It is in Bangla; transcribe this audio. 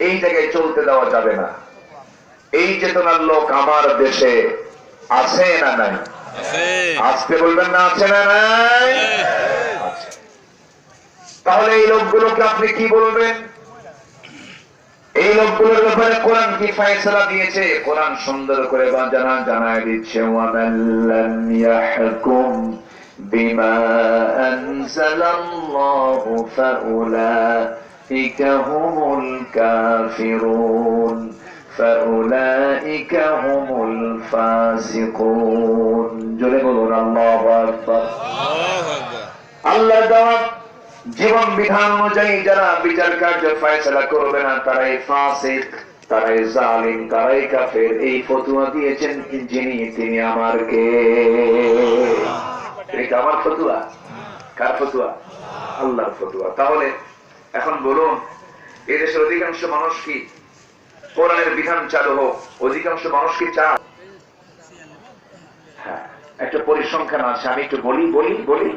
এই জায়গায় চলতে দেওয়া যাবে না। এই চেতনার লোক আমার দেশে আছে না নাই? আসতে বলবেন না, আছে না নাই? আছে। তাহলে এই লোকগুলোকে আপনি কি বলবেন? এই লোকগুলোর ব্যাপারে কোরআন কি ফয়সালা দিয়েছে? কোরআন সুন্দর করে জানায় দিচ্ছে, ওয়ামাল্লাম ইয়াহকুম বিমা আনজালাল্লাহু ফাউলাইকা হুমুল কাফিরুন ফাউলাইকা হুমুল ফাসিকুন। জোরে বলুন আল্লাহু আকবার। আল্লাহ দাওয়াত জীবন বিধান অনুযায়ী যারা বিচার কার্য ফয়সালা করবে না তারাই ফাসিক, তারাই জালিম, তারাই কাফের। এই ফতোয়া দিয়েছেন যিনি, তিনি আমার কে? এটা আমার ফতোয়া? কার ফতোয়া? আল্লাহর ফতোয়া। তাহলে এখন বলুন, এদেশের অধিকাংশ মানুষ কি কোরআনের বিধান চালু হোক? অধিকাংশ মানুষ কি চায়? হ্যাঁ, একটা পরিসংখ্যান আছে, আমি একটু বলি।